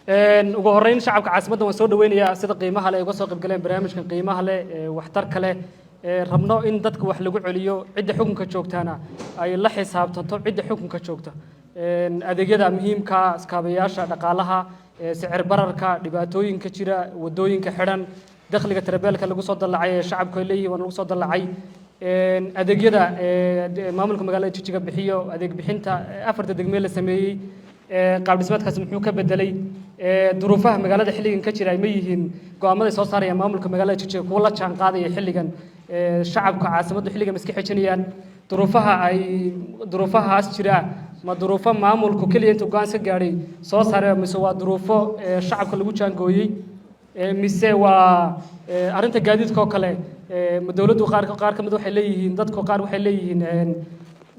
ugu horeyn shacabka caasimadda waan soo dhaweynaya sida qiimaha leh uga soo qayb galeen barnaamijkan qiimaha leh waxtarka leh rabno in dadka wax lagu celiyo cidda xukunka joogtana ay la xisaabtanto cidda xukunka joogta adeegyada muhiimka iskaabayaasha dhaqaalaha sicir bararka dhibaatooyinka jira wadooyinka xidhan dakhliga tirabeelka lagu soo dalacay shacabka leeyahay waan lagu soo dalacay adeegyada maamulka magaalada Jijjiga bixiyo adeeg bixinta afarta degmee la sameeyay qaab dhismeedkaas muxuu ka bedelay duruufaha magaalada xilligan ka jira ay ma yihiin go'aamada soo saaraya maamulka magaalada Jijjiga kuwa la jaan qaadaya xilligan shacabka caasimadda xilligan iska xijinayaan duruufahaas jira ma duruufo maamulku kaliya inta go'aan ka gaaray soo saaray mise waa duruufo shacabka lagu jaangooyay mise waa arinta gaadiidka oo kale dawladdu qaar ka mid waxay leeyihiin dadku qaar waxay leeyihiin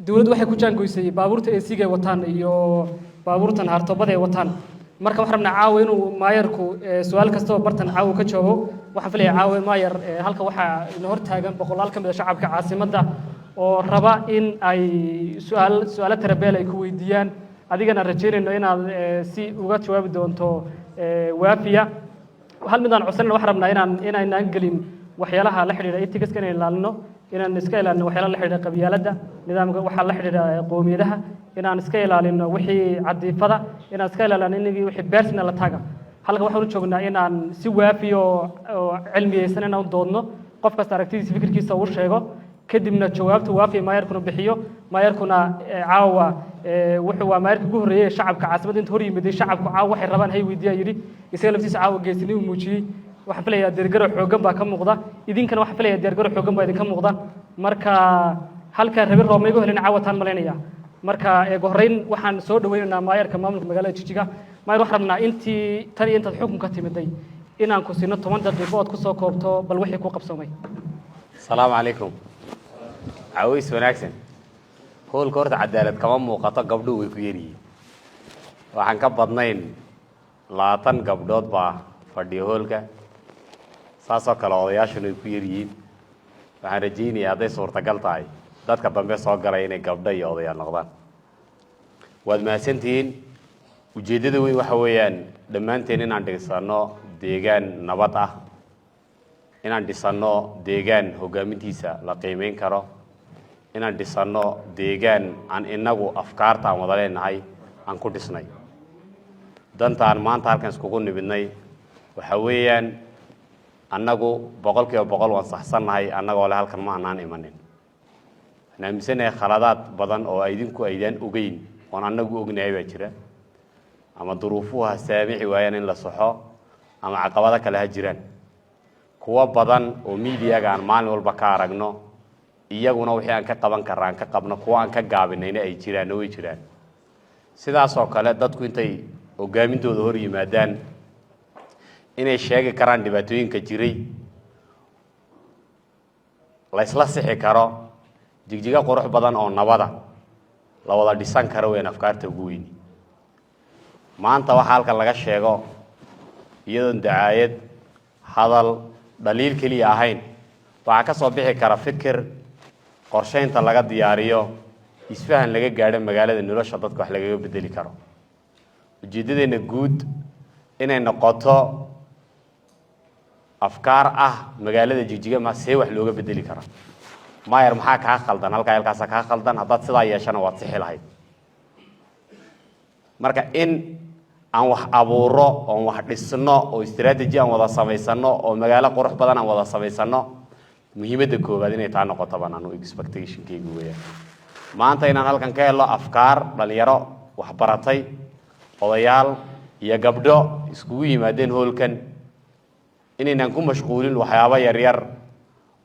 dawladdu waxay ku jaangoysay baabuurta ee siga wataan iyo baabuurtan hartobada ee wataan marka waxaan rabnaa caawa inuu maayarku su'aal kasta oo bartan caawa ka jawaabo waxaan filayaa caawa maayar halka waxa ina hor taagan boqolaal ka mid ah shacabka caasimadda oo raba in ay su'aalo tarbiyad ay ku weydiiyaan adigana rajaynayno inaad si uga jawaabi doonto waafiya hal midaan codsanayno waxaan rabnaa inaan gelin waxyaalaha la xiriira etigiska inaan ilaalino inaan iska ilaalino waxyaalaha la xiriira qabyaaladda nidaamka waxa la xiriira qoomiyadaha inaan iska ilaalino wixii cadiifada inaan iska ilaalino wixii personal attack halka waxaan u joognaa inaan si waafiyo oo cilmiyeysan inaan u doodno qof kasta aragtidiisa fikirkiisa uu sheego kadibna jawaabta waafiya maayarkuna bixiyo maayarkuna caawa wuxuu waa maayarka ugu horeeyay shacabka caasimadda inta hor yimiday shacabku caawa waxay rabaan hay weydiiyaa yiri isaga laftiisa caawa geesini uu muujiyay waxaan filayaa diirgaro xoogan baa ka muuqda idinkana waxaan filayaa diirgaro xoogan baa idinka muuqda marka halka rabi roomeygo helin caawataan maleynaya marka ugu horeyn waxaan soo dhaweynaynaa maayarka maamulka magaalada Jijjiga maayar waxaan rabnaa intii tan iyo intaad xukunka timiday inaan ku siino 10 daqiiqo oo ku soo koobto bal wixii ku qabsoomay السلام عليكم عويس وناكسن هو الكورت عدالة كمان موقعة قبله ويكيري وحن كبضنين لاتن قبضات با فردي هولك ساسا كلاوياشن ويكيري وحن رجيني هذا صورة قلتاي داد كبضنبه صاقرين قبضا يوضيان نغضان وادما سنتين وجيددو وحويان دمانتين إن عندك سانو ديغان نبطة inaan dhisano deegaan hogaamintiisa la qiimeyn karo inaan dhisano deegaan aan inagu afkaarta aan wada leenahay aan ku dhisnay dantaan maanta halkan iskugu nimidnay waxa weeyaan annagu boqolkiiba boqol waan saxsanahay annagoo le halkan ma aanaan imanin naamisanahay khaladaad badan oo idinku aydaan ogeyn oon annagu ognahay baa jira ama duruufuha saamici waayaan in la saxo ama caqabado kale ha jiraan kuwa badan oo media aan maalin walba ka aragno iyaguna wixii aan ka qaban karaan ka qabno kuwa aan ka gaabinayna ay jiraan way jiraan sidaas oo kale dadku intay hogaamintooda hor yimaadaan inay sheegi karaan dhibaatooyinka jiray la isla sixi karo jigjiga qurux badan oo nabada la wada dhisan karo weyn afkaarta ugu weyn maanta waxa halka laga sheego iyadoo dacaayad hadal daliil kaliya ahayn waxa ka soo bixi kara fikir qorsheynta laga diyaariyo isfahan laga gaadho magaalada nolosha dadka wax laga bedeli karo ujeedadeena guud inay noqoto afkaar magaalada Jijjiga ma see wax looga bedeli karo maayar maxaa ka qaldan halkaas ka qaldan hadad sidaa yeeshana waad sixi lahayd marka in aan wax abuuro oo wax dhisno oo istiraatiiji aan wada samaysano oo magaalo qurux badan aan wada samaysano muhiimadda koowaad inay taa noqoto banaan expectation-kaygu weeyaan maanta inaan halkan ka helo afkaar dhalinyaro wax baratay odayaal iyo gabdho iskugu yimaadeen hoolkan inaan ku mashquulin waxyaabo yar yar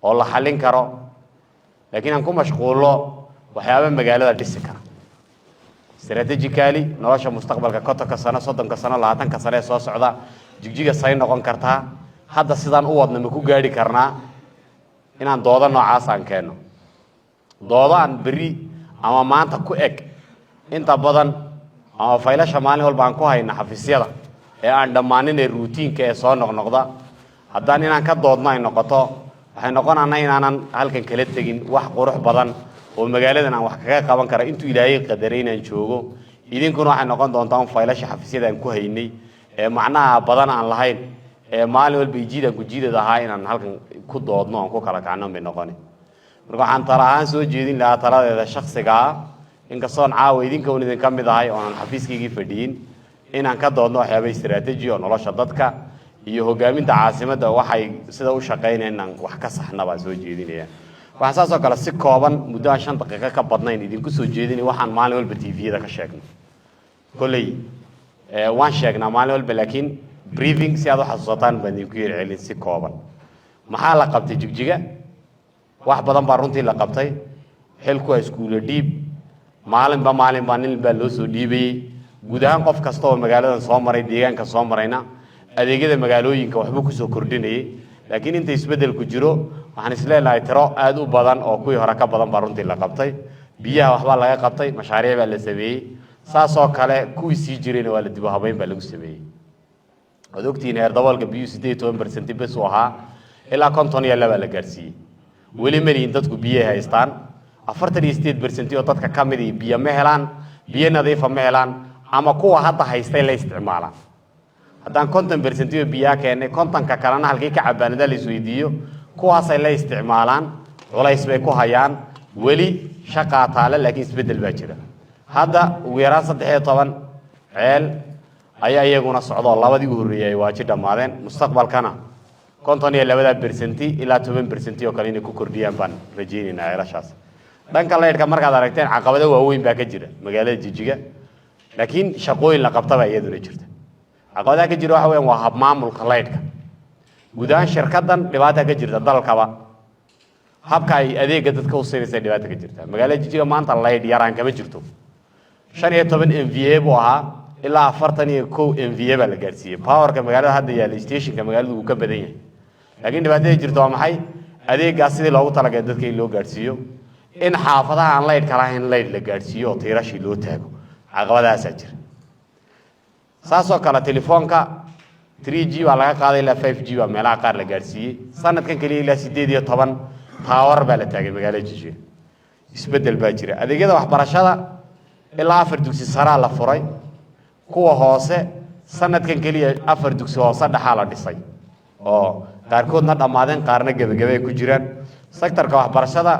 oo la xalin karo laakiin aan ku mashquulo waxyaabo magaalada dhisi kara strategically nolosha mustaqbalka kotonka sano 30 sano 20 sano soo socda Jigjiga say noqon kartaa hadda sidaan u wadna ma ku gaari karnaa inaan doodo noocaas aan keeno doodo aan bari ama maanta ku eg inta badan ama faylasha maalin walba aan ku hayna xafiisyada ee aan dhamaanin routine-ka ee soo noqnoqda haddaan inaan ka doodno ay noqoto waxay noqonaanaa inaanan halkan kala tagin wax qurux badan oo magaaladan aan wax kaga qaban kara intuu Ilaahay qadaray inaan joogo idinkuna waxay noqon doontaa faylasha xafiisyada aan ku haynay macnaha badan aan lahayn maalin walba jiidan ku jiidada ahaa inaan halkan ku doodno aan ku kala kacno bay noqonay marka waxaan tala ahaan soo jeedin lahaa taladeeda shakhsiga ah inkastoo caawa idinka uu idin ka mid ahay oo aan xafiiskayga fadhiyin inaan ka doodno waxyaabo istiraatiiji oo nolosha dadka iyo hogaaminta caasimadda waxay sida u shaqeynayaan wax ka saxna baan soo jeedinaya waxaan saasoo kale si kooban muddo 5 daqiiqo ka badnayn idinku soo jeedinay waxaan maalin walba TV-da ka sheegno kulay waan sheegnaa maalin walba laakiin briefing si aad u xasuusataan baan idinku yiri celin si kooban maxaa la qabtay jigjiga wax badan baa runtii la qabtay xilku iskuul dhiib maalin baa nin baa loo soo dhiibay guud ahaan qof kasta oo magaalada soo maray deegaanka soo marayna adeegyada magaalooyinka waxba ku soo kordhinayay laakiin inta isbedel ku jiro waxaan isleeyahay tiro aad u badan oo kuwii hore ka badan baa runtii la qabtay biyaha waxba laga qabtay mashaariic baa la sameeyay saasoo kale kuwii sii jireen waa la dib u habeyn baa lagu sameeyay odogtiin heer daboolka biyo 18% bas oo ahaa ilaa 52 baa la gaarsiiyay weli maliin dadku biyo haystaan 48% oo dadka ka mid ah biyo ma helaan biyo nadiif ma helaan ama kuwa hadda haystay la isticmaalaan haddaan 50% oo biyo keenay 50 kalena halkii ka cabaanada la isweydiiyo kuwaas ay la isticmaalaan culays bay ku hayaan weli shaqa taale laakiin isbedel baa jira hadda ugu yaraan 13 ceel ayaa iyaguna socdo labadii ugu horeeyay waa jid dhamaadeen mustaqbalkana 52% ilaa 10% oo kale inay ku kordhiyaan baan rajaynaynaa ceelashaas dhanka leedka markaad aragteen caqabado waaweyn baa ka jira magaalada Jijjiga laakiin shaqooyin la qabtaba iyaduna jirta caqabadaha ka jira waxa weeyaan waa hab maamulka leedka gudaha shirkadan dhibaato ka jirta dalkaba habka ay adeega dadka u siinaysa dhibaato ka jirta magaalada Jijjiga maanta leed yaraan kama jirto 15 MVA buu ahaa ilaa 41 MVA baa la gaarsiiyay powerka magaalada hadda yaala stationka magaaladu uu ka badan yahay laakiin dhibaatada jirto waa maxay adeegaas sidii loogu talagalay dadka in loo gaarsiiyo in xaafadaha aan leed kala ahayn leed la gaarsiiyo oo tiirashi loo taago caqabadaas jira saasoo kale telefoonka 3G waa laga qaaday ilaa 5G waa meelaha qaar la gaarsiiyay sanadkan kaliya ilaa 18 tower baa la taagay magaalada Jijjiga isbedel baa jira adeegyada waxbarashada ilaa 4 dugsi sare la furay kuwa hoose sanadkan kaliya 4 dugsi hoose dhaxal la dhisay oo qaarkoodna dhamaadeen qaarna gabagabay ku jiraan sektorka waxbarashada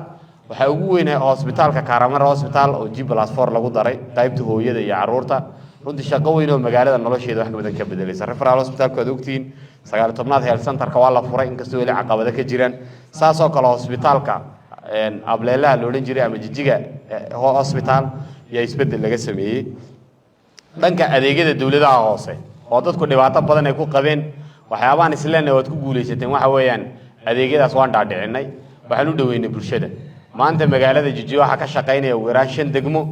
waxa ugu weyn ee hospitaalka Karamar Hospital oo G+4 lagu daray qaybta hooyada iyo caruurta runtii shaqo weyn oo magaalada nolosheeda wax badan ka bedelaysa referral hospitalka aad ogtiin 19aad health centerka waa la furay inkastoo weli caqabado ka jiraan saasoo kale hospitaalka ableelaha loo dhan jiray ama Jijjiga hospital iyo isbedel laga sameeyay dhanka adeegyada dawladaha hoose oo dadku dhibaato badan ay ku qabeen waxyaabahan islaanay wad ku guuleysateen waxa weeyaan adeegyadaas waan dhaadhicinay waxaan u dhaweynay bulshada maanta magaalada Jijjiga waxa ka shaqeynaya ugu yaraan 5 degmo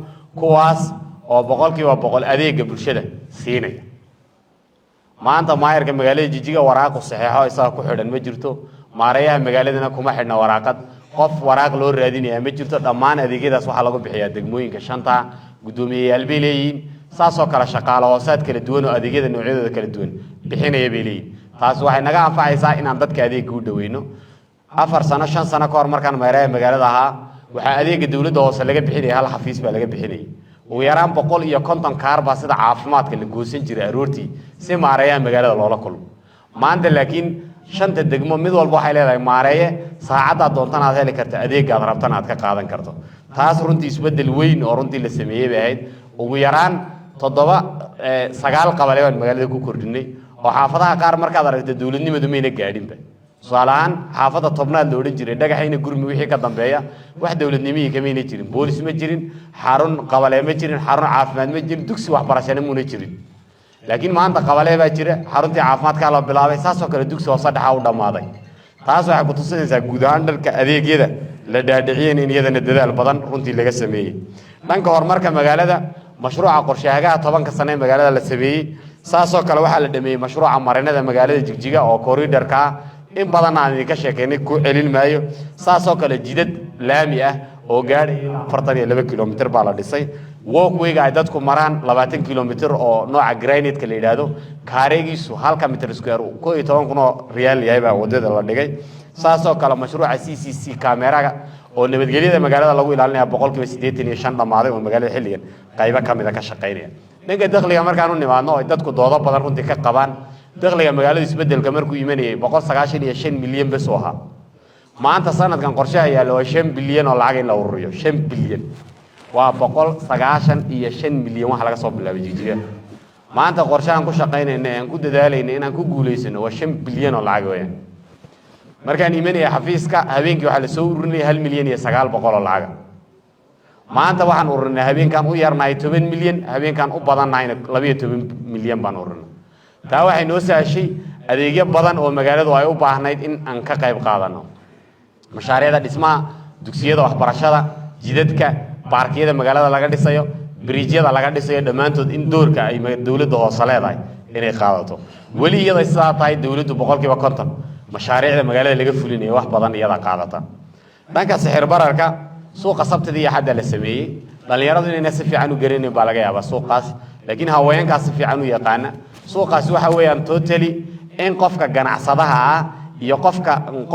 kuwaas oo 100% adeega bulshada siinaya maanta maayarka magaalada Jijjiga waraaq saxiixo isaga ku xidhan ma jirto maareeyaha magaaladana kuma xidhna waraaqad qof waraaq loo raadinaya ma jirto dhammaan adeegyadaas waxa lagu bixiyaa degmooyinka shanta gudoomiyayaal bay leeyihiin saasoo kale shaqaale hoosaad kala duwan oo adeegyada noocyadooda kala duwan bixinaya bay leeyihiin taas waxay naga anfacaysaa inaan dadka adeega u dhaweyno 4 sano 5 sano ka hor markaan maareeyaha magaalada ahaa waxa adeega dawladda hoose laga bixinaya hal xafiis baa laga bixinaya ugu yaraan 150 kaar baa sida caafimaadka la goosan jiray aroortii si maareeyaha magaalada loola kulmo maanta laakiin 5 degmo mid walba waxay leedahay maareeye saacada doontan aad heli karto adeega aad rabtan aad ka qaadan karto taas runtii isbedel weyn oo runtii la sameeyay bay ahayd ugu yaraan 9 qabale oo magaalada ku kordhinay oo xaafadaha qaar markaad aragto dawladnimadu meena gaadhinba su'aalahan xaafada tobnaad loo dhan jiray dhagaxayna gurmi wixii ka dambeeya wax dawladnimada kameena jirin boolis ma jirin xarun qabale ma jirin xarun caafimaad ma jirin dugsi waxbarasho ma jirin laakiin maanta qabale baa jira xaruntii caafimaadka la bilaabay saasoo kale dugsi hoose dhaxa u dhamaaday taas waxay ku tusinaysaa guud ahaan dalka adeegyada la dhaadhiciyeen in iyadana dadaal badan runtii laga sameeyay dhanka horumarka magaalada mashruuca qorshahagaha 10 sano ee magaalada la sameeyay saasoo kale waxa la dhameeyay mashruuca marinada magaalada Jigjiga oo corridorka in badan aan ka sheekeynay ku celin maayo saasoo kale jidad laami ah oo gaadhay 42 kilomitir baa la dhisay walkway ay dadku maraan 20 kilomitir oo nooca granite ka la yiraahdo kaareegiisu halka mitir square 12 kun oo riyaal yahay baa wadada la dhigay saasoo kale mashruuca CCC kaameraga oo nabadgelyada magaalada lagu ilaalinayo 85% dhamaaday oo magaalada xilligan qaybo kamid ah ka shaqeynaya dhanka dakhliga markaan u nimaadno ay dadku doodo badan runtii ka qabaan dakhliga magaalada isbedelka markuu imanayay 195 milyan bas oo ahaa maanta sanadkan qorshaha yaalo waa 5 bilyan oo lacag in la ururiyo 5 bilyan waa 195 milyan wax laga soo bilaabay Jigjiga maanta qorshahan ku shaqeynayna aan ku dadaalayna inaan ku guuleysano waa 5 bilyan oo lacag weeyaan markaan imanay xafiiska habeenkii waxa la soo ururinay 1 milyan iyo 900 oo lacag maanta waxaan ururinay habeenkan u yarnaay 10 milyan habeenkan u badannaay 12 milyan baan ururinay taa waxay noo saashay adeegyo badan oo magaaladu ay u baahnayd in aan ka qayb qaadano mashaariicda dhismaha dugsiyada waxbarashada jidadka baarkiyada magaalada laga dhisayo bridgeada laga dhisayo dhamaantood in doorka ay dawladda hoose leedahay inay qaadato wali iyada sidaa tahay dawladdu 50% mashaariicda magaalada laga fulinayo wax badan iyada qaadata dhanka sixir bararka suuqa sabtida iyo xadda la sameeyay dhalinyaradu inay si fiican u garanayeen baa laga yaabaa suuqaas laakiin haweenkaas si fiican u yaqaan suuqaas waxa weeyaan totally in qofka ganacsadaha ah iyo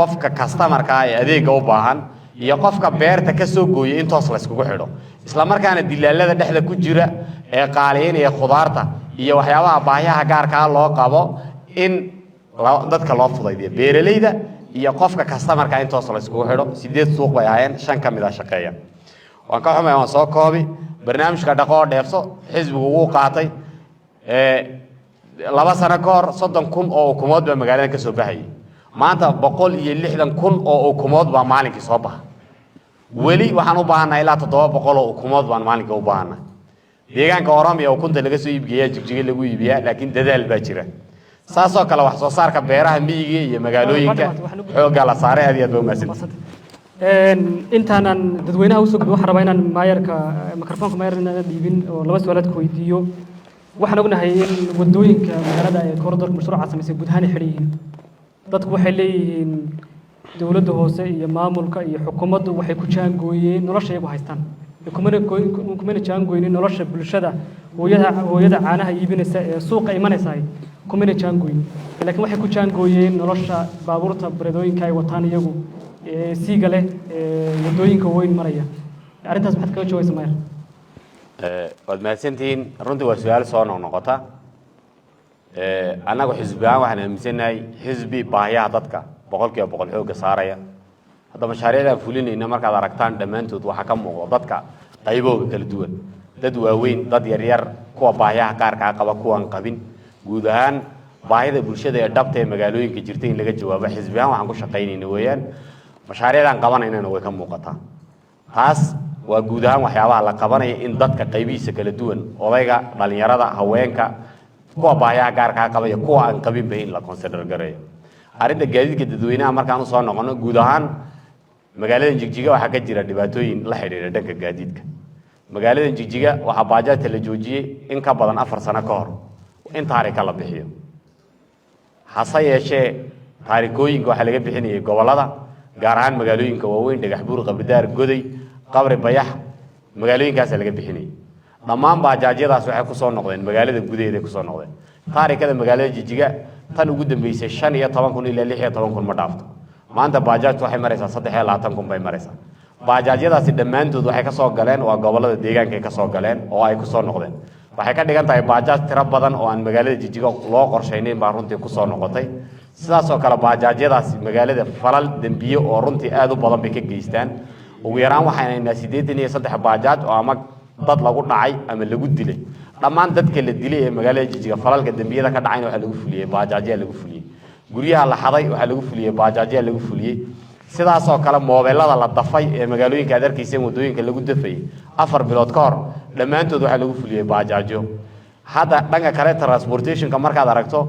qofka customer-ka ee adeega u baahan iyo qofka beerta ka soo gooyay intaas la isku xidho isla markaana dilaalada dhexda ku jira ee qaaliyeynaya khudaarta iyo waxyaabaha baahiyaha gaarka ah loo qabo in dadka loo fudaydiyo beeralayda iyo qofka customer-ka intaas la isku xidho 8 suuq bay ahaayeen 5 kamid ah shaqeeya waan ka xumahay waan soo koobi barnaamijka dhaqo dheefso xisbigu uu qaatay 2 sano ka hor 30,000 oo hukuumad ba magaalada ka soo baxay maanta 160,000 oo hukuumad ba maalinkii soo baxa wali waxaan u baahanahay ilaa 700 oo hukuumad baan maalinkii u baahanahay deegaanka Oromia ukunta laga soo iibgeeyaa Jigjiga lagu iibiyaa laakiin dadaal baa jira saasoo kale wax soo saarka beeraha miyiga iyo magaalooyinka xooga la saaray aad iyo aad u maasan intaanan dadweynaha u soo gudbo waxaan rabaa inaan maayarka mikrofoonka maayarna dhiibin oo laba su'aalood ku weydiiyo waxaan ognahay in wadooyinka magaalada ay korodorka mashruuca sameysay guud ahaan xidhan yihiin dadku waxay leeyihiin dawladda hoose iyo maamulka iyo xukuumaddu waxay ku jaangooyeen nolosha ay haystaan kumana jaangooyeen nolosha bulshada hooyada caanaha iibinaysa ee suuqa imanaysa kumana jaangooyeen laakiin waxay ku jaangooyeen nolosha baabuurta bareedooyinka ay wataan iyagu siiga leh wadooyinka weyn maraya arrintaas maxaad kaga jawaabeysaa maayar waad mahadsantihiin runtii waa su'aal soo noqnoqota anagu xisbiyaan waxaan aaminsanahay xisbi baahiyaha dadka 100% xooga saaraya hadda mashaariicda fulinayna markaad aragtaan dhamaantood waxa ka muuqda dadka qaybooga kala duwan dad waaweyn dad yar yar kuwa baahiyaha qaarka qaba kuwan qabin guud ahaan baahida bulshada ee dhabta ee magaalooyinka jirta in laga jawaabo xisbiyaan waxaan ku shaqeynayna weeyaan mashaariicdan qabanayna way ka muuqataa taas waa guud ahaan waxyaabaha la qabanaya in dadka qaybihiisa kala duwan odayga dhalinyarada haweenka kuwa baahiyaha gaarka qaba iyo kuwa aan qabin bay in la consider gareeyo arrinta gaadiidka dadweynaha markaan soo noqono guud ahaan magaalada Jigjiga waxa ka jira dhibaatooyin la xiriira dhanka gaadiidka magaalada Jigjiga waxa baajaajta la joojiyay in ka badan 4 sano ka hor in taariikh la bixiyo hase yeeshee taariikooyinka waxa laga bixinayay gobolada gaar ahaan magaalooyinka waaweyn dhagax buur qabridaar goday qabri bayax magaalooyinkaas laga bixinayay dhammaan baajaajyadaas waxay ku soo noqdeen magaalada gudaheeda ku soo noqdeen taariikhda magaalada Jigjiga tan ugu dambeysay 15,000 ilaa 16,000 ma dhaafto maanta baajaajtu waxay maraysaa 23,000 bay maraysaa baajaajyadaasi dhammaantood waxay ka soo galeen waa gobolada deegaanka ay ka soo galeen oo ay ku soo noqdeen waxay ka dhigan tahay baajaaj tiro badan oo aan magaalada Jigjiga loo qorsheynayn baa runtii ku soo noqotay sidaas oo kale baajaajyadaasi magaalada falal dambiyo oo runtii aad u badan bay ka geystaan ugu yaraan waxaan 83 baajaaj oo ama dad lagu dhacay ama lagu dilay dhammaan dadka la dilay ee magaalada Jigjiga falalka dambiyada ka dhacayna waxa lagu fuliyay baajaajya lagu fuliyay guriyaha la xaday waxa lagu fuliyay baajaajya lagu fuliyay sidaas oo kale moobelada la dafay ee magaalooyinka aad arkayseen wadooyinka lagu dafay 4 bilood ka hor dhamaantood waxa lagu fuliyay baajaajo hadda dhanka kale transportation ka markaad aragto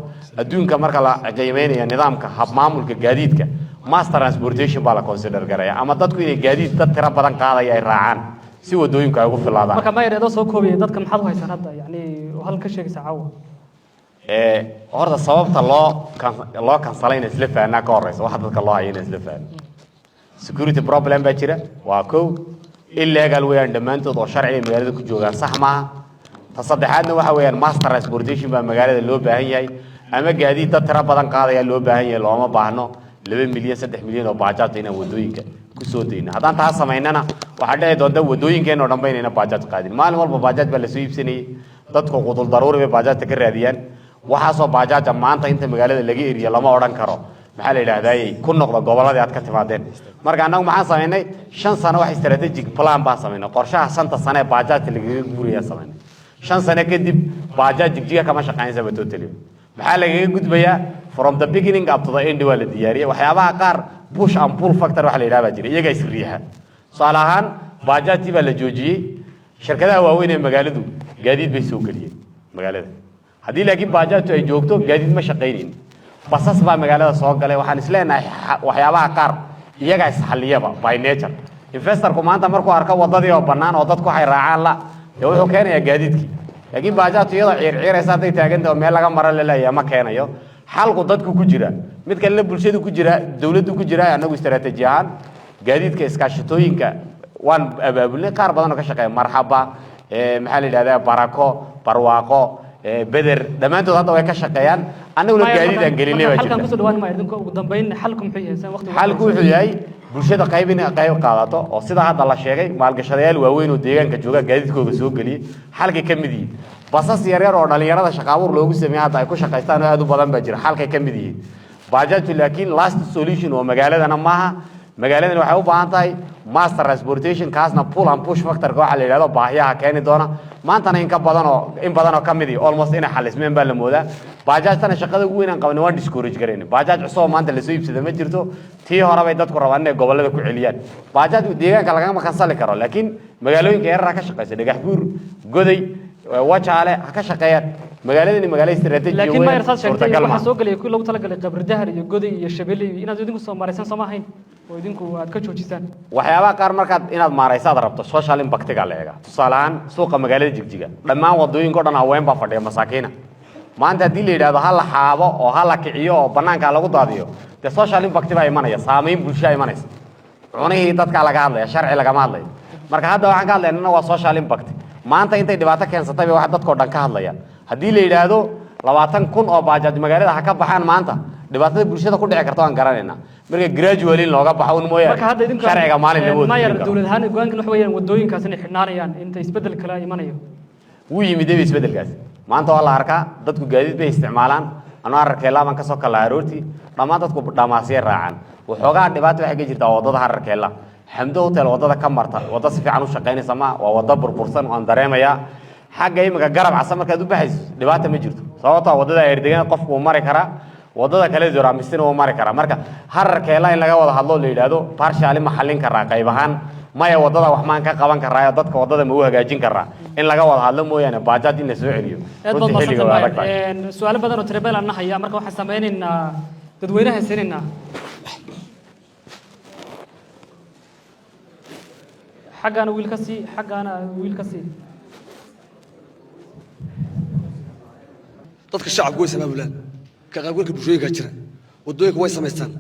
adduunka marka la qiimeeyo nidaamka hab maamulka gaadiidka mass transportation baa la consider garaya ama dadku inay gaadiid dad tiro badan qaadaya ay raacaan si wadooyinka ay ugu filaadaan marka ma yareedo soo koobiyay dadka maxaad u haysan hadda yani hal ka sheegaysa caawa horta sababta loo kansalayna isla faanaa ka horeysa waxa dadka loo hayay isla faan security problem baa jira waa koow illegal weeyaan dhamaantood oo sharci magaalada ku joogaan sax ma ta saddexaadna waxa weeyaan mass transportation baa magaalada loo baahan yahay ama gaadiid dad tiro badan qaadaya loo baahan yahay looma baahno 2 milyan 3 milyan oo baajaaj inaan wadooyinka ku soo deeyna hadaan taas sameynana waxa dhici doonta wadooyinkeena oo dhanba inayna baajaaj qaadin maalin walba baajaaj baa la soo iibsanayay dadku qudul daruuri bay baajaajta ka raadiyaan waxaasoo baajaaja maanta inta magaalada laga eriyo lama odhan karo maxaa la yidhaahdaa ku noqda gobolladii aad ka timaadeen marka annagu maxaan samaynay 5 sano wax strategic plan baan samaynay qorshaha 5 sano ee baajaajta lagaga guuraya samaynay 5 sano kadib baajaaj jigjiga kama shaqaynaysa ba totally maxaa lagaga gudbayaa from the beginning up to the end waa la diyaariyay waxyaabaha qaar push and pull factor waxa la yiraahdaa jira iyaga isriixa salahan baajaajti baa la joojiyay shirkadaha waaweyn ee magaaladu gaadiid bay soo galiyeen magaalada hadii laakiin baajaajtu ay joogto gaadiid ma shaqayneen basas baa magaalada soo galay waxaan isleenahay waxyaabaha qaar iyaga isxaliyaba by nature investorku maanta markuu arko wadadii oo banaan oo dadku waxay raacaan la wuxuu keenayaa gaadiidkii laakiin baajaajtu iyadoo ciirciiraysa haday taagantahay meel laga maro leeyahay ma keenayo xalku dadku ku jira mid kale bulshadu ku jira dawladdu ku jira anagu istaraatiiji ahaan gaadiidka iskaashatooyinka waan abaabulnay qaar badan oo ka shaqeeya marxaba maxaa la yiraahdaa barako barwaaqo beder dhamaantood hadda way ka shaqeeyaan anaguna gaadiid aan gelinay baa jirta halkan ku soo dhawaan ma idinku ugu dambeyn xalku muxuu yahay waqti xalku wuxuu yahay bulshada qayb qaadato oo sida hadda la sheegay maalgashadayaal waaweyn oo deegaanka jooga gaadiidkooda soo galiyay halkay ka mid yihiin basas yar oo dhalinyarada shaqo abuur loogu sameeyay hadda ay ku shaqeystaan aad u badan baa jira halkay ka mid yihiin baajaajtu laakiin last solution oo magaaladana maaha magaaladana waxay u baahan tahay master transportation kaasna pull and push factor waxa la yiraahdo baahiyaha keeni doona maantana in badan oo kamid ah almost in xalismeen baa la moodaa baajaajtana shaqada ugu weyn aan qabnay waan discourage gareynay baajaaj cusub maanta la soo iibsaday ma jirto tii hore bay dadku rabaan inay gobolada ku celiyaan baajaajku deegaanka laga ma kansali karo laakiin magaalooyinka yaryar ka shaqeysa dhagaxbuur goday wajaale ka shaqeeyaan magaaladani magaalo istiraatiiji ah laakiin ma yarsaad sheegtay waxa soo galay ku lagu tala galay qabri dahar iyo goday iyo shabeelle inaad idinku soo maraysan Soomaaliya oo idinku aad ka joojisaan waxyaabaha qaar markaad inaad maaraysaad rabto social impact-ga la eega tusaalahan suuqa magaalada jigjiga dhammaan wadooyinka dhan haween baa fadhiya masaakiina maanta hadii la yiraahdo hal xaabo oo hal kiciyo oo banaanka lagu daadiyo the social impact baa imanaya saameyn bulshada imanaysa cunihii dadka laga hadlaya sharci laga hadlayo marka hadda waxaan ka hadlaynaa waa social impact maanta intay dhibaato keensatay wax dadka dhan ka hadlayaan hadii la yiraahdo 20,000 oo baajaaj magaalada ha ka baxaan maanta dhibaatada bulshada ku dhici karto aan garanayna marka gradually looga baxo mooyaan sharciga maalin la wado ma yar dawladahan go'aankan wax weeyaan wadooyinkaas inay xidhnaanayaan inta isbedel kala imanayo wuu yimid isbedelkaas maanta waa la arkaa dadku gaadiid bay isticmaalaan anoo arkeela baan ka soo kala aroorti dhamaan dadku dhamaasiyay raacaan waxoogaa dhibaato waxay ka jirtaa wadada harkeela xamdo hotel wadada ka marta wada si fiican u shaqeynaysa ma waa wada burbursan oo aan dareemaya xagga imika garab casa markaad u baxayso dhibaato ma jirto sababtoo wadada ay deegaan qofku uu mari kara wadada kale jooraamisina uu mari kara marka harkeela in laga wada hadlo la yiraahdo partially ma xallin kara qayb ahaan maya wadada wax maan ka qaban karaa dadka wadada ma u hagaajin karaa in laga wada hadlo mooyaane baajaaj in la soo celiyo su'aalo badan oo trebel aan haya marka waxaan sameeynaynaa dadweynaha siinayna xaqana wiil ka sii dadka shacabku way samaabulaan ka qaybgalka bulshooyinka jira wadooyinka way samaystaan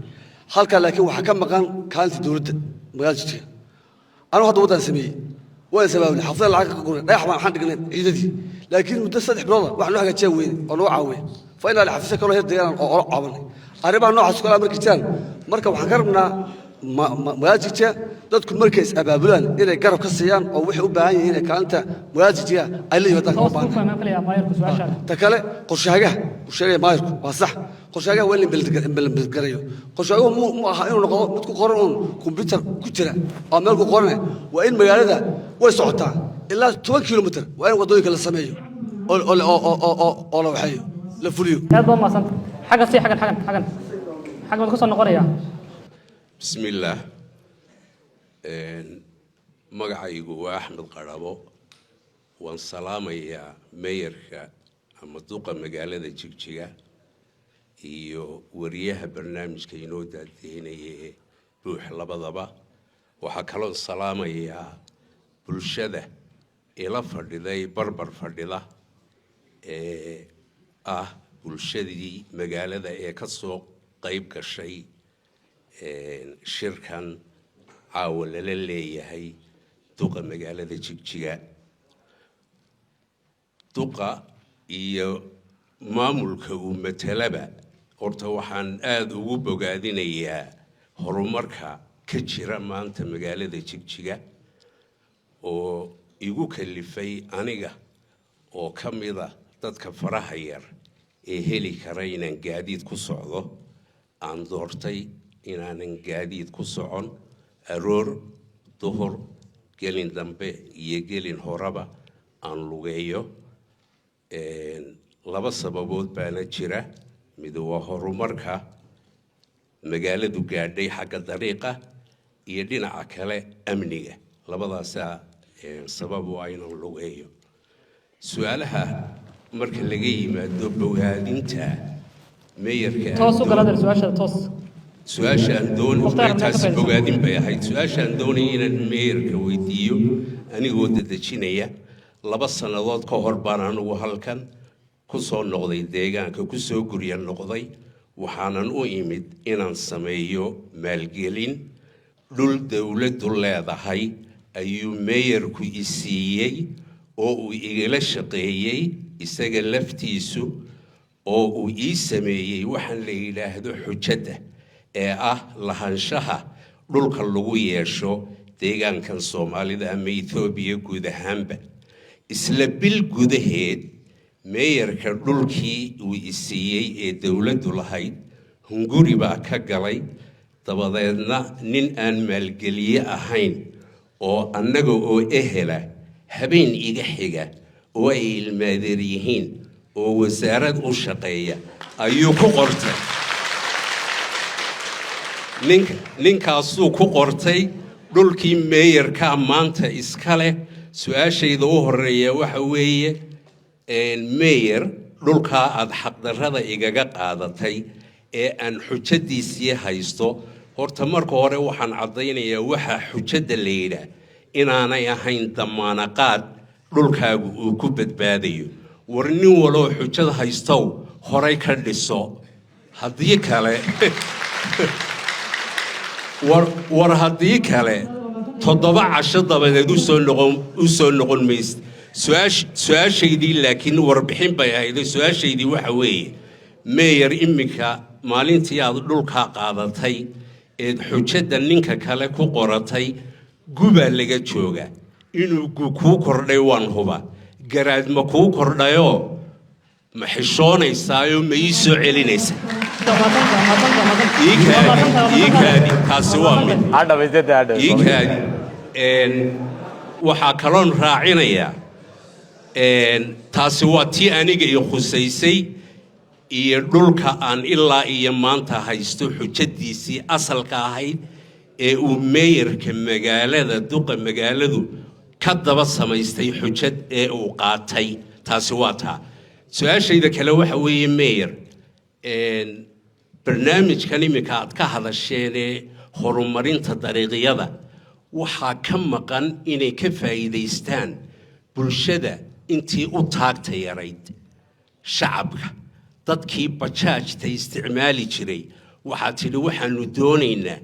halka laakiin waxa ka maqan kaalinta dawladda magaalada jira أنا هذا وضع سمي وين سبب حفظ العقل يقول لا يحمل حد قلنا عيدتي لكن متسدح بروضة واحد نوع تشوين أو نوع عوين فإن اللي حفظ كله هي الديان أو عوين أربع نوع سكول أمريكان مركب حكرنا مواجهة تذكر مركز أبابلان إلى قرب كسيان أو وحي أباهي هنا كانت مواجهة اللي يودك تكله قرشاجة مايركو وصح قرشاجة وين بالقريو قرشاجة مو إنه نقول متكو قرنون كمبيوتر كتير أمالكو قرنه وين مجالده ويسعتها إلا 2 كيلومتر وين وضويك للسمايو أو لو حيو لفوليو هذا ما صنت حاجة سي حاجة ما تكون نقرية بسم الله magacaygu waa Axmed Qarabo waan salaamayaa mayorka ama duqa magaalada Jigjiga iyo wariyaha barnaamijka inoo daadinayay ruux labadaba waxa kale salaamayaa bulshada ila fadhiday barbar fadhida bulshadii magaalada ee ka soo qayb gashay shirkan عاول للي هي دوقة مقالة جيجيا دوقة iyo maamulka uu matalaba horta waxaan aad ugu bogaadinayaa horumarka ka jira maanta magaalada Jigjiga oo igu kalifay aniga oo ka mid ah dadka faraha yar ee heli kara inaan gaadiid ku socdo aan doortay inaanan gaadiid ku socon aroor duhur gelin dambe iyo gelin horaba aan lugeeyo laba sababood baana jira mid waa horumarka magaaladu gaadhay xagga dariiqa iyo dhinaca kale amniga labadaas sabab waa inaan lugeeyo su'aalaha marka laga yimaado bogaadinta meeyarka toos u galaad su'aasha toos su'aashaan doonaytaas bogaadin bay ahayd su'aashaan doonay inaan meeyarka weydiiyo anigoo dadajinaya 2 sanadood ka hor baan anigu halkan ku soo noqday deegaanka ku soo guriya noqday waxaanan u imid inaan sameeyo maalgelin dhul dawladdu leedahay ayuu meeyarku isiiyey oo uu igala shaqeeyay isaga laftiisu oo uu ii sameeyay waxaan la yiraahdo xujada ee ah lahaanshaha dhulka lagu yeesho deegaankan Soomaalida ama Itoobiya guud ahaanba isla bil gudaheed meeyarka dhulkii uu isiiyay ee dawladdu lahayd hunguri baa ka galay dabadeedna nin aan maalgeliye ahayn oo annaga oo ehela habeen iga xiga oo ay ilmaadeer yihiin oo wasaarad u shaqeeya ayuu ku qortay ninkaasuu ku qortay dhulkii meeyarka maanta iska leh su'aashayda u horeeya waxa weeye meeyar dhulka aad xaqdarrada igaga qaadatay ee aan xujadiisii haysto horta marka hore waxaan cadaynayaa waxa xujada leeyda inaanay ahayn damaanaqaad dhulkaagu uu ku badbaadayo war nin walo xujada haysto horay ka dhiso hadii kale war hadii kale 7 casho dabadeed u soo noqon mayst su'aashaydii laakiin warbixin bay ahayd su'aashaydii waxa weeye meeyar imika maalintii aad dhulka qaadatay ee xujada ninka kale ku qoratay guba laga jooga inuu ku kordhay waan huba garaad ma ku kordhayo ma xishoonaysayo ma ii soo celinaysa iikaadi taasi waa mid iikaadi waxaa kaloon raacinayaa taasi waa tii aniga ii khusaysay iyo dhulka aan ilaa iyo maanta haysto xujadiisii asalka ahayd ee uu meeyarka magaalada duqa magaaladu ka daba samaystay xujad ee uu qaatay taasi waa taa su'aashayda kale waxa weeye meeyar barnaamijkan imika aad ka hadasheen ee horumarinta dariiqyada waxaa ka maqan inay ka faa'iidaystaan bulshada intii u taagta yarayd shacabka dadkii bajaajta isticmaali jiray waxaa tidhi waxaanu doonaynaa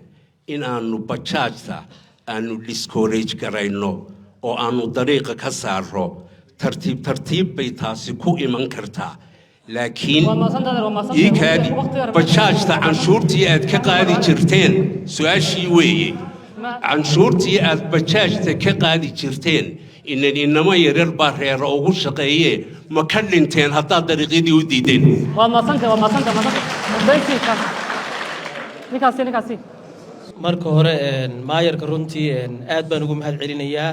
in aanu bajaajta aanu discourage garayno oo aanu dariiqa ka saaro tartiib bay taasi ku iman kartaa laakiin iikaadi bajaajta canshuurtii aad ka qaadi jirteen su'aashii weeye canshuurtii aad bajaajta ka qaadi jirteen inama yaryar baa reero ugu shaqeeye ma ka dhinteen haddaad dariiqyadii u diideen marka hore maayarka runtii aad baan ugu mahad celinayaa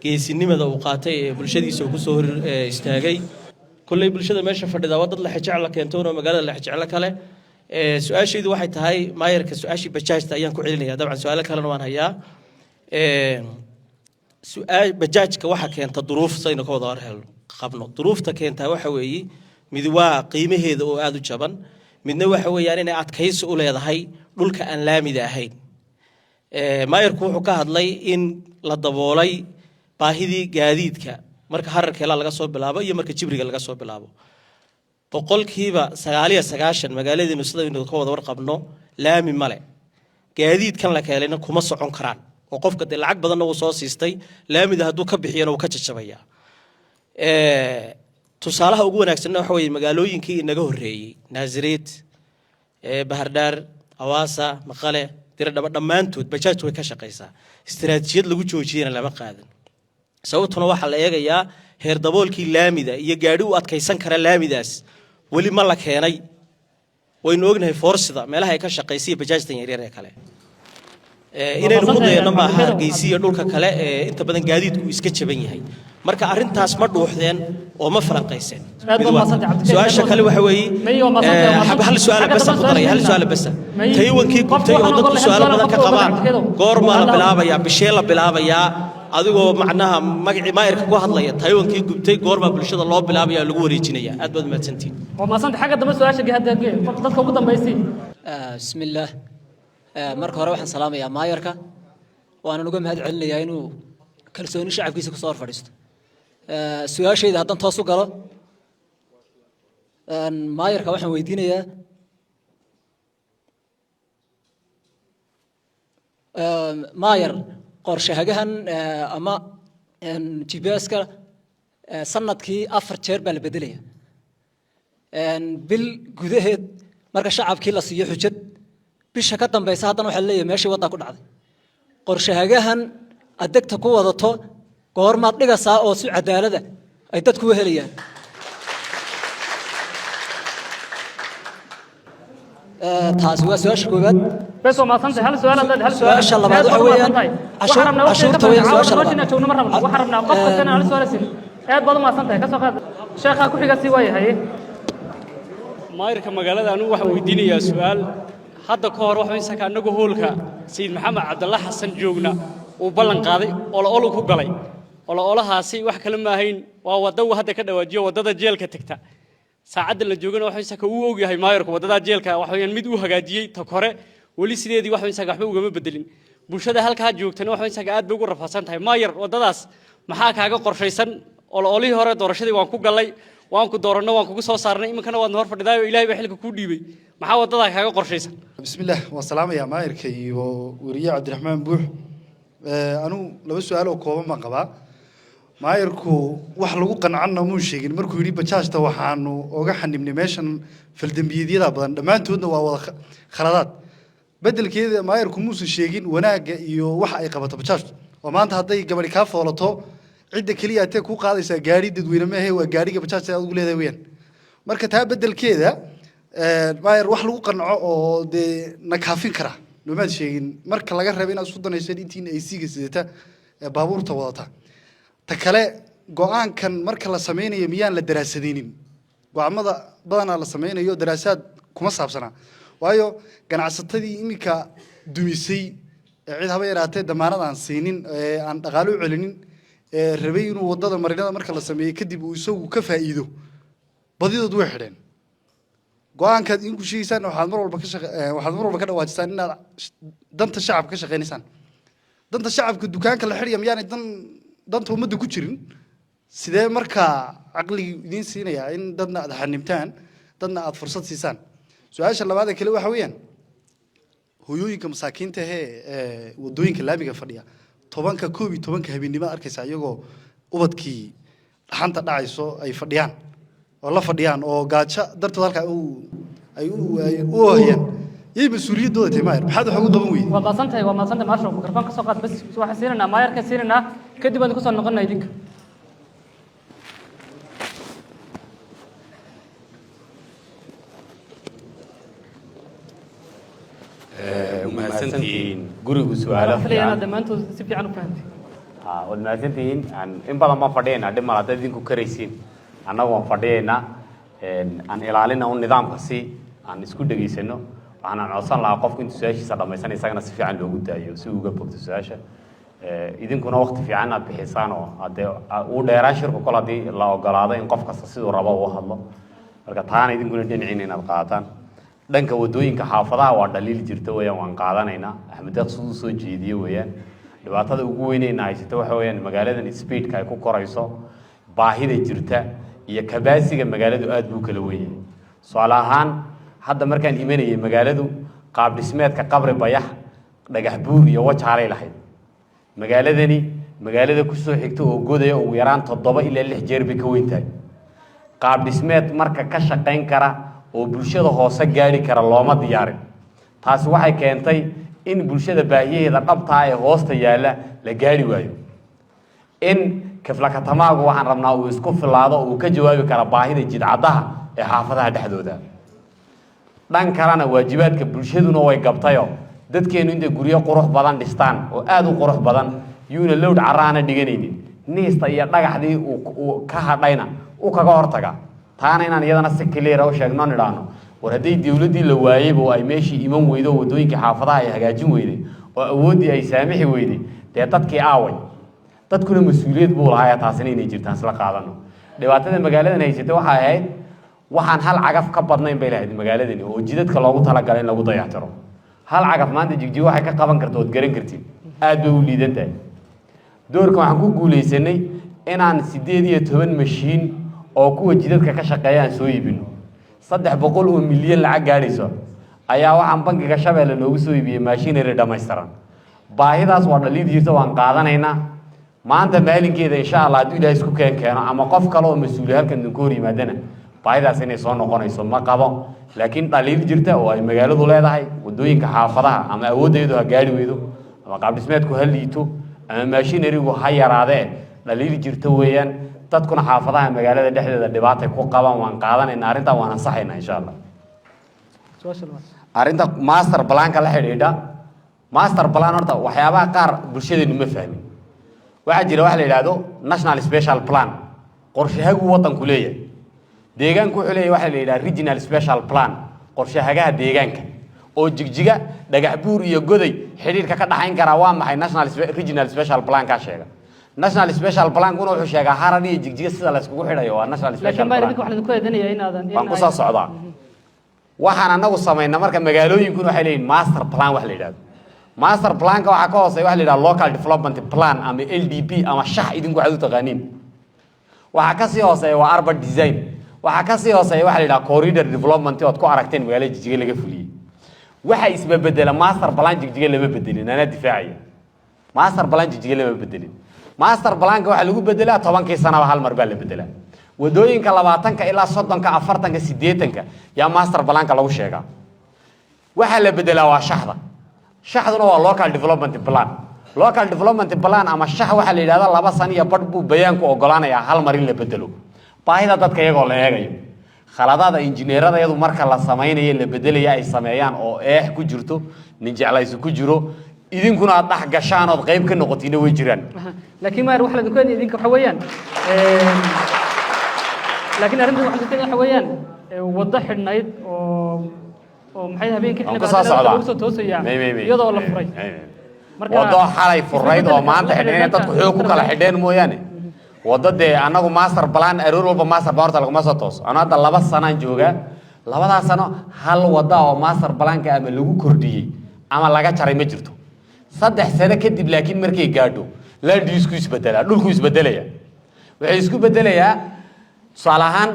geesinimada uu qaatay ee bulshadiisa uu ku soo hor istaagay kullay bulshada meesha fadhida waa dad la xijecla keentay oo magaalada la xijecla kale su'aashaydu waxay tahay maayarka su'aashii bajaajta ayaan ku celinayaa dabcan su'aalo kalena waan hayaa su'aal bajaajka waxa keenta duruuf sayna ka wada warhelo qabno duruufta keenta waxa weeye mid waa qiimaheeda oo aad u jaban midna waxa weeyaan inay adkaysi u leedahay dhulka aan laamida ahayn maayarku wuxuu ka hadlay in la daboolay baahidii gaadiidka marka hararkeela laga soo bilaabo iyo marka jibriga laga soo bilaabo boqolkiiba 99 magaaladeenu sidaynu ka wada warqabno laami male gaadiidkan la keenayna kuma socon karaan oo qofka lacag badan uu soo siistay laamida haduu ka bixiyana uu ka jajabaya tusaalaha ugu wanaagsan waxa weeye magaalooyinkii inaga horeeyay Naazreed Bahardar Hawaasa Maqale diradhaba dhamaantood bajaaj way ka shaqeysaa istiraatiijiyad lagu joojiyana lama qaadan sababtuna waxa la eegayaa heer daboolkii laamida iyo gaadhi u adkaysan kara laamidaas weli ma la keenay waynu ognahay foorsida meelaha ay ka shaqaysay bajaajtan yaryar ee kale inaynu ku dayno ma aha Hargeysa iyo dhulka kale inta badan gaadiidku iska jaban yahay marka arintaas ma dhuuxdeen oo ma falanqayseen su'aasha kale waxa weeye hal su'aal bas ku daray hal su'aal bas taywankii gubtay oo dadku su'aalo badan ka qabaan goorma la bilaabaya bishee la bilaabaya adigoo macnaha magaci maayirka ku hadlaya taywankii gubtay goorma bulshada loo bilaabaya lagu wareejinaya aad baad mahadsantiin oo maasanta xagga dambe su'aasha hadda dadka ugu dambeysay bismillaah marka hore waxaan salaamayaa maayirka waana uga mahad celinayaa inuu kalsooni shacabkiisa ku soo fadhiisto su'aashayda haddaan toos u galo maayirka waxaan weydiinayaa maayir qorshahagahan ama GPS-ka sanadkii 4 jeer baa la bedelaya bil gudaheed marka shacabkii la siiyo xujad bisha ka dambaysa haddana waxa leeyahay meeshii wadda ku dhacday qorshahagahan adagta ku wadato goormaad dhigaysaa oo si cadaalada ay dadku u helayaan taasi waa su'aasha koowaad bes oo maasanta hal su'aal hal su'aasha labaad waxa weeyaan cashuurta weeyaan su'aasha labaad waxaan rabnaa qof kasta hal su'aal siin aad baad maasanta ka soo qaad sheekha ku xiga si waayahay maayirka magaalada anu waxa weydiinayaa su'aal hadda ka hor waxa insaaka anagu hoolka sayid maxamed cabdalla xasan joogna uu ballan qaaday oo ku galay olahaasi wax kale ma ahayn waa wada uu hadda ka dhawaajiyo wadada jeelka tagta saacada la joogana waxa insaaka uu og yahay maayirku wadada jeelka waxa weeyaan mid uu hagaajiyay ta kore wali sideedii waxa insaaka waxba uga bedelin bulshada halka joogtana waxa insaaka aad bay ugu rafaasan tahay maayir wadadaas maxaa kaaga qorshaysan olihii hore doorashadii waan ku galay waan ku dooranno waan kugu soo saarnay iminkana waad hor fadhidaay ilaahay baa xilka ku dhiibay maxaa wadada kaaga qorshaysan bismillaah wa salaamaya maayirka iyo wariye Cabdiraxmaan Buux anu laba su'aal oo kooban ma qabaa maayirku wax lagu qanacno muu sheegin markuu yiri bajaajta waxaanu oga xanibnay meeshan faldambiyada badan dhamaantoodna waa wada khaladaad bedelkeeda maayirku muusan sheegin wanaaga iyo wax ay qabato bajaajta oo maanta haday gabadhi ka foolato cidda kaliya ay ku qaadaysaa gaari dadweyne ma ahay waa gaariga bajaajta aad ugu leedahay weeyaan marka taa bedelkeeda maayir wax lagu qanaco oo de nakaafin kara lama sheegin marka laga rabay inaad isku danayso intii ay siiga sidata baabuurta wadata ta kale go'aankan marka la sameeyo miyaan la daraasadeenin go'aamada badanaa la sameeyo daraasaad kuma saabsana waayo ganacsatadii imika dumisay cid haba yaraatay damaanad aan siinin aan dhaqaale u celinin rabay inuu wadada marinada marka la sameeyo kadib uu isagu ka faa'iido badidood way xidheen go'aankaad in ku sheegaysaan waxaad mar walba ka dhawaajisaan inaad danta shacabka ka shaqeynaysaan danta shacabka dukaanka la xiriya miyaan danta ummadda ku jirin sidee marka aqliga idin siinaya in dadna aad xanibtaan dadna aad fursad siisaan su'aasha labaad ee kale waxa weeyaan hooyooyinka masaakiinta ee wadooyinka laamiga fadhiya 11 habeenimo arkaysa iyagoo ubadkii dhaxanta dhacayso ay fadhiyaan oo la fadhiyaan oo gaajo dartood halka ay u hayaan yey mas'uuliyadooda timaayir maxaad wax ugu qaban weeyday waa maasantahay maasha mikrofon ka soo qaad bas waxa siinana maayirka siinana kadib aan ku soo noqonay idinka mahadsantihiin gurigu su'aalo fiican dhammaantood si fiican u fahantay mahadsantihiin in badan ma fadhiyayna dhimal haddaad idinku karaysiin annagu waan fadhiyaynaa aan ilaalina un nidaamka si aan isku dhegaysano waxaan codsan lahaa qofku intuu su'aashiisa dhammaysan isagana si fiican loogu daayo si uga bogto su'aasha idinkuna waqti fiican aad bixisaan oo haddee uu dheeraan shirku kol haddii la ogolaado in qof kasta siduu rabo uu hadlo marka taana idinkuna dhinaciina inaad qaataan dhanka wadooyinka xaafadaha waa dhaliil jirta weeyaan waan qaadanaynaa axmed deeq siduu soo jeediyo weeyaan dhibaatada ugu weynayna haysata waxa weeyaan magaaladan speedka ay ku korayso baahida jirta iyo kabaasiga magaaladu aad buu kala weyn yahay su'aal ahaan hadda markaan imanayay magaaladu qaab dhismeedka qabri bayax dhagax buur iyo wajaalay lahayd magaaladani magaalada ku soo xigta oo godaya ugu yaraan 7 ilaa 6 jeer bay ka weyn tahay qaab dhismeed marka ka shaqeyn kara oo bulshada hoose gaari kara looma diyaarin taasi waxay keentay in bulshada baahiyeeda dhabta ah ee hoosta yaala la gaari waayo in kafla katamaagu waxaan rabnaa uu isku filaado uu ka jawaabi kara baahida jidcadaha ee xaafadaha dhexdooda dhan kalena waajibaadka bulshaduna way gabtayo dadkeenu inta guryo qurux badan dhistaan oo aad u qurux badan yuuna lowd caraana dhiganaynin niista iyo dhagaxdii uu ka hadhayna uu kaga hortaga taana inaan iyadana si clear u sheegno nidhaano war haddii dawladdii la waayeyba oo ay meeshii iman weydo waddooyinka xaafadaha ay hagaajin weyday oo awooddii ay saamixi weyday dee dadkii aaway dadkuna mas-uuliyad buu lahaa taasina inay jirtaan isla qaadano dhibaatada magaaladan haysatay waxay ahayd waxaan hal cagaf ka badnayn bay lahayd magaaladani oo jidadka loogu talagalay in lagu dayactiro hal cagaf maanta jigjiga waxay ka qaban karto ood garan kartid aad bay u liidan tahay doorkan waxaan ku guulaysanay inaan 18 mashiin oo kuwa jidadka ka shaqeeyaan soo iibino 300 oo milyan lacag gaadhayso ayaa waxaan bangiga Shabeelle loogu soo iibiyay machinery dhammaystiran baahidaas waa dhaliid jirta waan qaadanaynaa maanta maalinkeeda insha Allah haddii Ilaahay isku keeno ama qof kale oo mas'uul halkan ku hor yimaadana baahidaas inay soo noqonayso ma qabo laakiin dhaliil jirta oo ay magaaladu leedahay wadooyinka xaafadaha ama awoodeedu ha gaari weydo ama qaab dhismeedku ha liito ama machinerygu ha yaraadee dhaliil jirta weeyaan dadkuna xaafadaha magaalada dhexdeeda dhibaatay ku qabaan waan qaadanaynaa arrinta waan ansaxaynaa insha Allah arrinta master plan ka la xidhiidha master plan horta waxyaabaha qaar bulshadeenu ma fahmin waxa jira wax la yiraahdo national special plan qorshahagu wadanku leeyahay deegaanku wuxuu leeyahay waxa la yiraahdo regional special plan qorshahagaha deegaanka oo jigjiga dhagax buur iyo goday xiriirka ka dhaxayn kara waa maxay national regional special plan ka sheega national special plan kuna wuxuu sheegaa haran iyo jigjiga sida la iskugu xidhayo waa national special plan laakiin waxa ku eedanaya inaadan waan ku soo socdaa waxaan anagu sameeyna marka magaalooyinkuna waxay leeyihiin master plan wax la yiraahdo master plan ka waxa ka hooseeya wax la yiraahdo local development plan ama LDP ama shax idinku waxaad u taqaaniin waxa ka sii hooseeya waa urban design waxa ka sii hooseeya wax la yiraahdo corridor development oo ku aragteen magaalada jigjiga laga fuliyay waxa isbedela master plan jigjiga lama bedelin ana difaacaya master plan jigjiga lama bedelin master plan ka waxa lagu bedelaa 10 sano hal mar baa la bedelaa wadooyinka 20 ilaa 30 40 80 ya master plan ka lagu sheegaa waxa la bedelaa waa shaxda shaxduna waa local development plan ama shax waxa la yiraahdaa 2 sano iyo badh buu bayaanku ogolaanaya hal mar in la bedelo baahida dadka iyagoo la eegayo khaladada injineerada iyadu marka la sameeyo la bedelayo ay sameeyaan oo ku jirto nin jeclayso ku jiro idinkuna aad dhax gashaan oo qayb ka noqotiina way jiraan laakiin ma wax la ku eeday idinka waxa weeyaan laakiin arrintu waxa weeyaan wada xidhnayd oo maxay habeenkii xilliga soo toosaya iyadoo la furay marka wado xalay furayd oo maanta xidhnay dadku xoog ku kala xidheen mooyaane wadada anagu master plan aroor walba master plan lagu ma soo toos ana hadda 2 sano jooga 2 sano hal wada oo master plan ka ama lagu kordhiyay ama laga jaray ma jirto 3 sano kadib laakiin markay gaadho la disku isbedela dhulku isbedelaya waxay isku bedelayaa salahan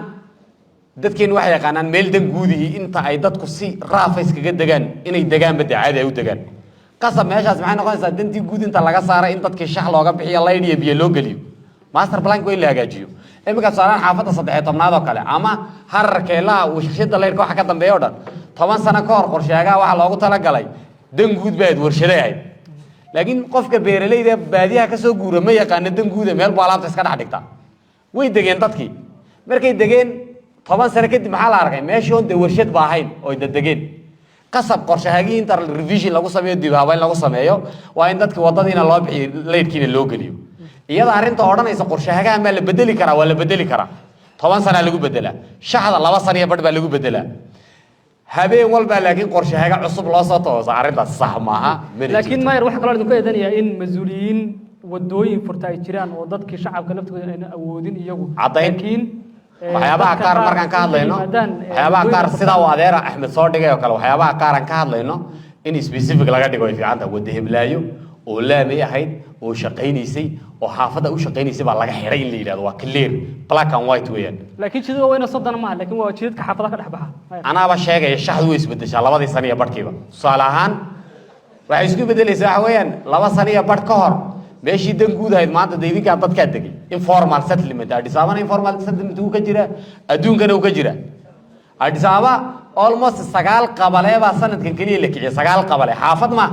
dadkeen waxay yaqaanaan meel dan guudii inta ay dadku si raafis kaga degaan inay degaan bada caadi ay u degaan qasab meeshaas maxay noqonaysaa dantii guud inta laga saaray in dadkii shax looga bixiyo layr iyo biyo loo galiyo master plan ko in la hagaajiyo imika saaran xaafada 13 oo kale ama hararkeela uu shaqada layrka waxa ka dambeeyo oo dhan 10 sano ka hor qorshaaga waxa loogu tala galay dan guud baad warshadeey laakiin qofka beeraleyda baadiyaha ka soo guura ma yaqaan dan guud meel baalaabta iska dhax dhigta way degeen dadkii markay degeen 10 sano kadib maxaa la arkay meeshoon de warshad baahayn oo degeen qasab qorshahaagii inta revision lagu sameeyo dib habayn lagu sameeyo waa in dadkii wadadiina loo bixiyo layrkiina loo galiyo iyada arinta odhanaysa qorshahaaga ma la bedeli kara wala bedeli kara 10 sano lagu bedelaa shaxda 2 sano iyo badh baa lagu bedelaa habeen walba laakiin qorshahaaga cusub loo soo tooso arinta sax maaha laakiin ma yar wax kale oo ku eedanaya in mas'uuliyiin wadooyin furta ay jiraan oo dadkii shacabka laftooda ay awoodin iyagu laakiin waxyaabaha qaar markaan ka hadlayno waxyaabaha qaar sida uu adeer Axmed soo dhigay oo kale waxyaabaha qaar aan ka hadlayno in specific laga dhigo fiicanta wada hiblaayo oo laamay ahayd oo shaqeynaysay oo xaafada u shaqeynaysay baa laga xiray in la yiraahdo waa clear black and white weeyaan laakiin sidoo wayna soddon ma laakiin waa jidadka xaafada ka dhaxbaxa anaaba sheegay shaxdu way isbedeshaa 2 sano iyo badhkiiba salahan waxay isku bedelaysaa waxa weeyaan 2 sano iyo badh ka hor meeshii dan guud ahayd maanta deegaanka dadka degay informal settlement Addis Ababa informal settlement uu ka jira adduunkana uu ka jira Addis Ababa almost 9 qabale baa sanadkan kaliya la kiciyay 9 qabale xaafad ma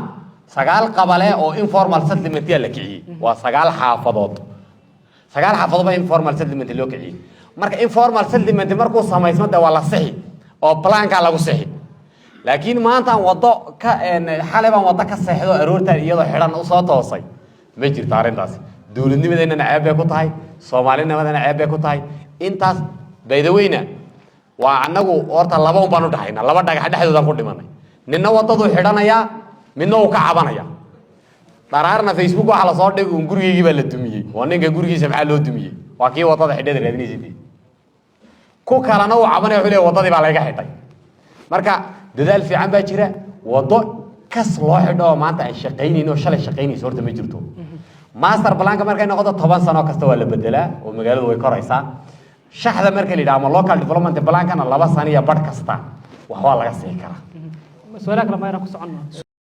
9 qabale oo informal settlement la kiciyay waa 9 xaafadood sagaal xaafadood baa informal settlement loo kiciyey marka informal settlement markuu samaysmo de waa la sixi oo planka lagu sixi laakiin maanta aan wado ka xalay baan wado ka seexdo aroortaan iyadoo xidhan u soo toosay ma jirto arrintaas dawladnimadeena ceeb bay ku tahay Soomaalinimadana ceeb bay ku tahay intaas baydaweyna waa anagu horta laba un baan u dhaxayna laba dhagax dhexdoodan ku dhimanay ninna wadadu xidhanaya midna uu ka cabanaya daraarna Facebook waxa la soo dhigay un gurigeygii baa la dumiyey waa ninka gurigiisa maxaa loo dumiyey waa kii wadada xidhada raadinaysidii ku kalena uu cabanaya wuxuu leeyahay wadadii baa laga xidhay marka dadaal fiican baa jira wado kas loo xidho maanta ay shaqeynayno shalay shaqeynayso horta ma jirto master plan-ka markay noqoto 10 sano kasta waa la bedelaa oo magaaladu way koraysaa shaxda marka la yiraahdo local development plan-kana 2 sano iyo badh kasta wax waa laga sii karaa su'aalaha kale ma ayna ku soconaa